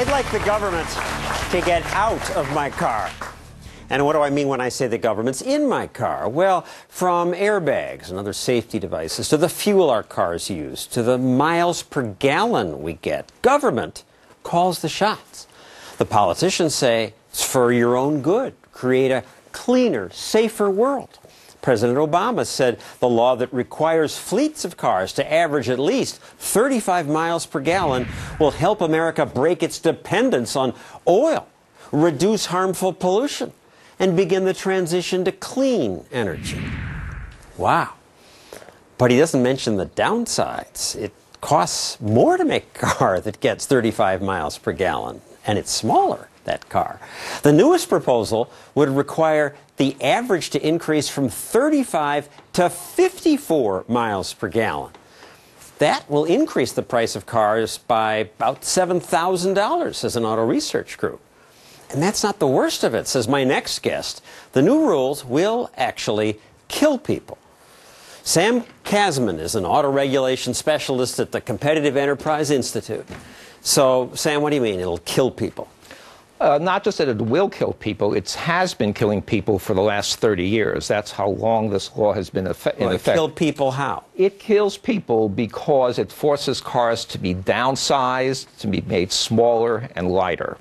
I'd like the government to get out of my car. And what do I mean when I say the government's in my car? Well, from airbags and other safety devices to the fuel our cars use to the miles per gallon we get, government calls the shots. The politicians say it's for your own good. Create a cleaner, safer world. President Obama said the law that requires fleets of cars to average at least 35 miles per gallon will help America break its dependence on oil, reduce harmful pollution, and begin the transition to clean energy. Wow. But he doesn't mention the downsides. It costs more to make a car that gets 35 miles per gallon, and it's smaller, that car. The newest proposal would require the average to increase from 35 to 54 miles per gallon. That will increase the price of cars by about $7,000, says an auto research group. And that's not the worst of it, says my next guest. The new rules will actually kill people. Sam Kazman is an auto regulation specialist at the Competitive Enterprise Institute. So, Sam, what do you mean it'll kill people? Not just that it will kill people, it has been killing people for the last 30 years. That's how long this law has been in effect. Kill people how? It kills people because it forces cars to be downsized, to be made smaller and lighter.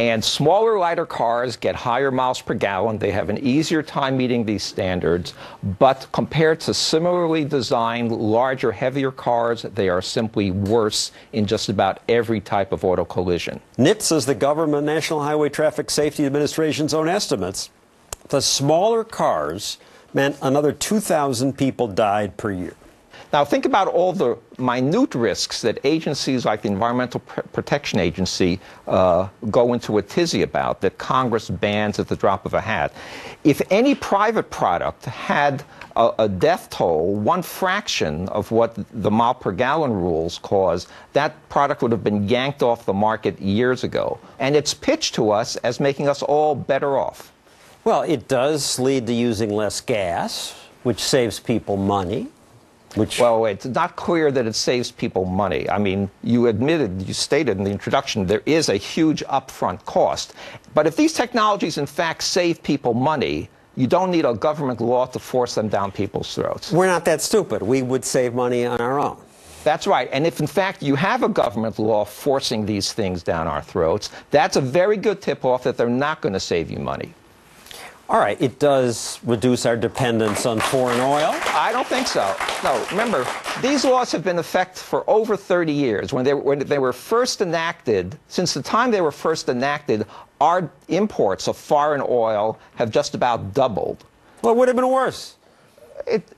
And smaller, lighter cars get higher miles per gallon. They have an easier time meeting these standards. But compared to similarly designed, larger, heavier cars, they are simply worse in just about every type of auto collision. NHTSA, the government National Highway Traffic Safety Administration's own estimates, the smaller cars meant another 2,000 people died per year. Now, think about all the minute risks that agencies like the Environmental Protection Agency go into a tizzy about, that Congress bans at the drop of a hat. If any private product had a death toll, one fraction of what the mile per gallon rules cause, that product would have been yanked off the market years ago. And it's pitched to us as making us all better off. Well, it does lead to using less gas, which saves people money. Well, it's not clear that it saves people money. I mean, you stated in the introduction, there is a huge upfront cost. But if these technologies, in fact, save people money, you don't need a government law to force them down people's throats. We're not that stupid. We would save money on our own. That's right. And if, in fact, you have a government law forcing these things down our throats, that's a very good tip-off that they're not going to save you money. All right, it does reduce our dependence on foreign oil? I don't think so. No, remember, these laws have been in effect for over 30 years. When they were first enacted, since the time they were first enacted, our imports of foreign oil have just about doubled. Well, it would have been worse.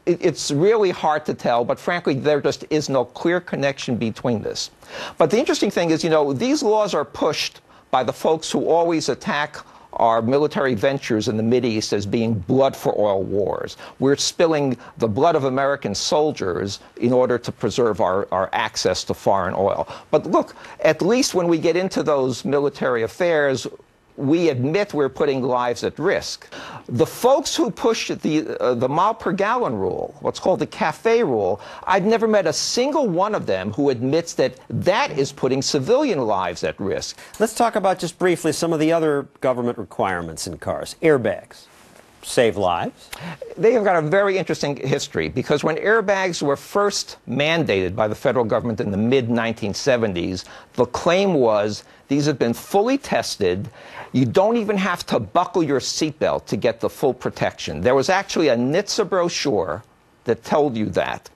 It's really hard to tell, but frankly, there just is no clear connection between this. But the interesting thing is, you know, these laws are pushed by the folks who always attack our military ventures in the Mideast as being blood for oil wars. We're spilling the blood of American soldiers in order to preserve our access to foreign oil. But look, at least when we get into those military affairs, we admit we're putting lives at risk. The folks who push the mile per gallon rule, what's called the CAFE rule, I've never met a single one of them who admits that that is putting civilian lives at risk. Let's talk about just briefly some of the other government requirements in cars. Airbags save lives. They have got a very interesting history because when airbags were first mandated by the federal government in the mid-1970s, the claim was these have been fully tested. You don't even have to buckle your seatbelt to get the full protection. There was actually a NHTSA brochure that told you that.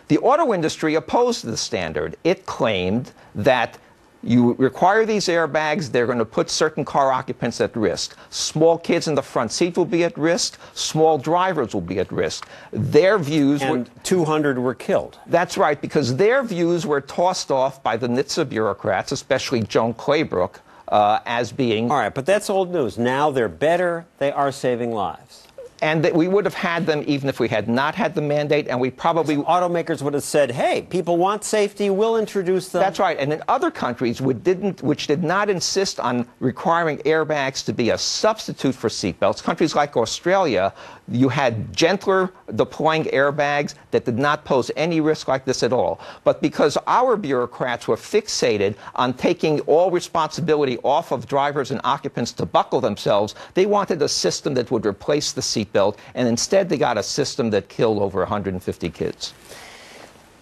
The auto industry opposed the standard. It claimed that you require these airbags, they're going to put certain car occupants at risk. Small kids in the front seat will be at risk. Small drivers will be at risk. Their views and 200 were killed. That's right, because their views were tossed off by the NHTSA bureaucrats, especially Joan Claybrook, as being... All right, but that's old news. Now they're better. They are saving lives. And that we would have had them even if we had not had the mandate, and we probably... Automakers would have said, hey, people want safety, we'll introduce them. That's right. And in other countries which did not insist on requiring airbags to be a substitute for seatbelts, countries like Australia, you had gentler deploying airbags that did not pose any risk like this at all. But because our bureaucrats were fixated on taking all responsibility off of drivers and occupants to buckle themselves, they wanted a system that would replace the seatbelt. And instead they got a system that killed over 150 kids.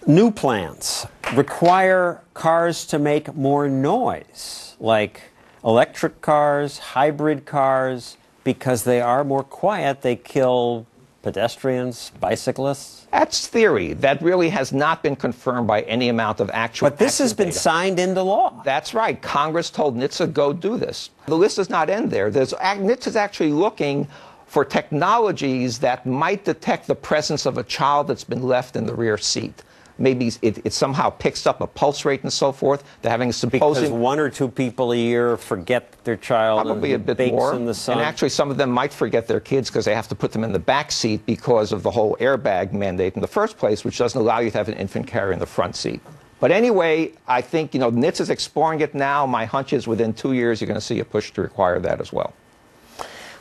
New plans require cars to make more noise, like electric cars, hybrid cars, because they are more quiet. They kill pedestrians, bicyclists. That's theory. That really has not been confirmed by any amount of actual But this has been data. signed into law. That's right. Congress told NHTSA, go do this. The list does not end there. NHTSA is actually looking for technologies that might detect the presence of a child that's been left in the rear seat. Maybe it somehow picks up a pulse rate and so forth. They're having a symposium. Because 1 or 2 people a year forget their child. Probably a bit more. In the sun. And actually, some of them might forget their kids because they have to put them in the back seat because of the whole airbag mandate in the first place, which doesn't allow you to have an infant carrier in the front seat. But anyway, I think, NHTSA is exploring it now. My hunch is within 2 years, you're going to see a push to require that as well.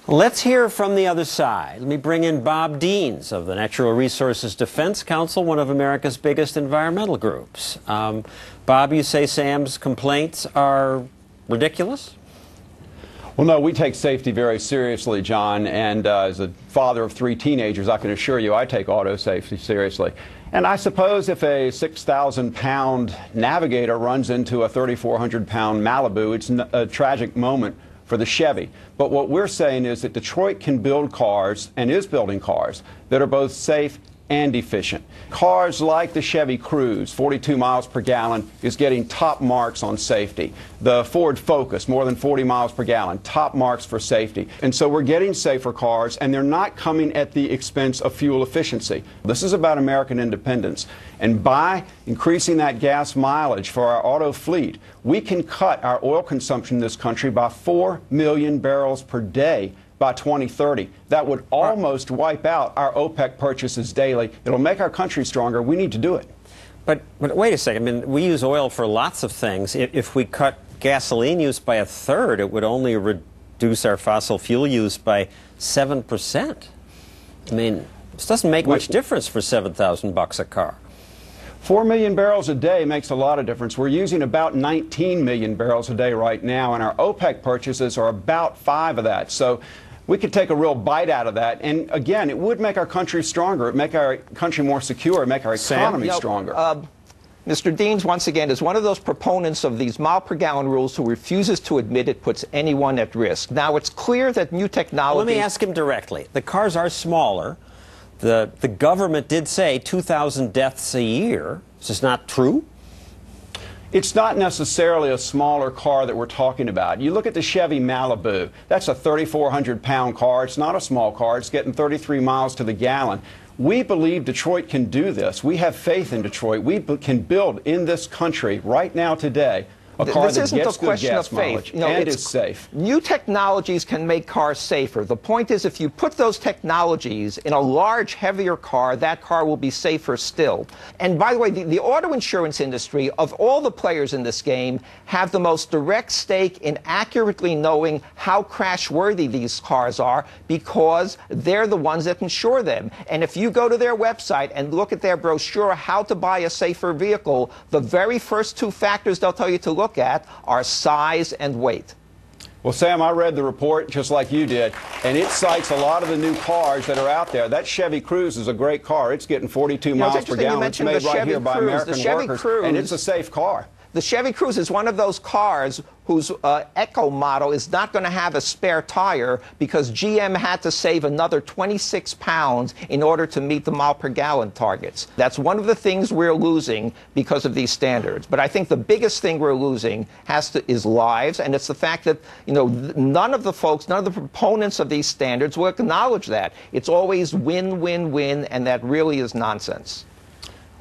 Let's hear from the other side. Let me bring in Bob Deans of the Natural Resources Defense Council, one of America's biggest environmental groups. Bob, you say Sam's complaints are ridiculous? Well, no, we take safety very seriously, John, and as a father of 3 teenagers, I can assure you I take auto safety seriously. And I suppose if a 6,000-pound Navigator runs into a 3,400-pound Malibu, it's a tragic moment for the Chevy. But what we're saying is that Detroit can build cars, and is building cars, that are both safe and efficient. Cars like the Chevy Cruze, 42 miles per gallon, is getting top marks on safety. The Ford Focus, more than 40 miles per gallon, top marks for safety. And so we're getting safer cars, and they're not coming at the expense of fuel efficiency. This is about American independence. And by increasing that gas mileage for our auto fleet, we can cut our oil consumption in this country by 4 million barrels per day by 2030. That would almost wipe out our OPEC purchases daily. It'll make our country stronger. We need to do it. But wait a second. I mean, we use oil for lots of things. If we cut gasoline use by 1/3, it would only reduce our fossil fuel use by 7%. I mean, this doesn't make much difference for $7,000 a car. 4 million barrels a day makes a lot of difference. We're using about 19 million barrels a day right now, and our OPEC purchases are about 5 of that. So we could take a real bite out of that. And again, it would make our country stronger. It would make our country more secure, make our economy stronger. Mr. Deans, once again, is one of those proponents of these mile per gallon rules who refuses to admit it puts anyone at risk. Now, it's clear that new technology... Let me ask him directly. The cars are smaller. The government did say 2,000 deaths a year. Is this not true? It's not necessarily a smaller car that we're talking about. You look at the Chevy Malibu. That's a 3,400-pound car. It's not a small car. It's getting 33 miles to the gallon. We believe Detroit can do this. We have faith in Detroit. We can build in this country right now today a car that gets good gas mileage and is safe. New technologies can make cars safer. The point is, if you put those technologies in a large, heavier car, that car will be safer still. And by the way, the auto insurance industry, of all the players in this game, have the most direct stake in accurately knowing how crash-worthy these cars are, because they're the ones that insure them. And if you go to their website and look at their brochure, How to Buy a Safer Vehicle, the very first 2 factors they'll tell you to look at are size and weight. Well, Sam, I read the report just like you did, and it cites a lot of the new cars that are out there. That Chevy Cruze is a great car. It's getting 42 miles per gallon. It's made right here by American workers, and it's a safe car. The Chevy Cruze is one of those cars whose Eco model is not going to have a spare tire because GM had to save another 26 pounds in order to meet the mile per gallon targets. That's one of the things we're losing because of these standards. But I think the biggest thing we're losing is lives, and it's the fact that none of the proponents of these standards will acknowledge that. It's always win, win, win, and that really is nonsense.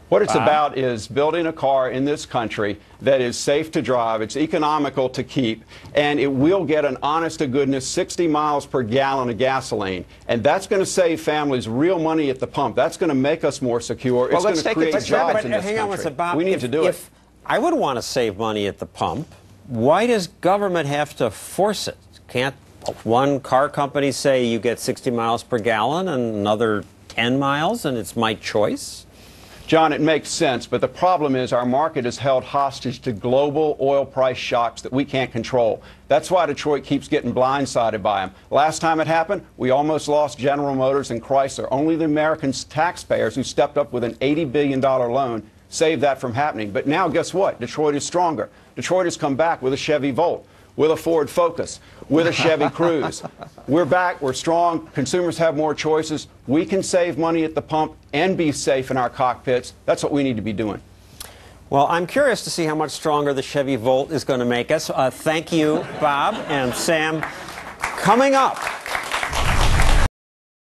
What it's about is building a car in this country that is safe to drive, it's economical to keep, and it will get an honest-to-goodness 60 miles per gallon of gasoline. And that's going to save families real money at the pump. That's going to make us more secure. Well, it's going to create jobs in this hang on, country. Bob, We need to do it. If I would want to save money at the pump, why does government have to force it? Can't one car company say you get 60 miles per gallon and another 10 miles and it's my choice? John, it makes sense, but the problem is our market is held hostage to global oil price shocks that we can't control. That's why Detroit keeps getting blindsided by them. Last time it happened, we almost lost General Motors and Chrysler. Only the American taxpayers who stepped up with an $80 billion loan saved that from happening. But now, guess what? Detroit is stronger. Detroit has come back with a Chevy Volt, with a Ford Focus, with a Chevy Cruze. We're back, we're strong, consumers have more choices. We can save money at the pump and be safe in our cockpits. That's what we need to be doing. Well, I'm curious to see how much stronger the Chevy Volt is going to make us. Thank you, Bob and Sam. Coming up,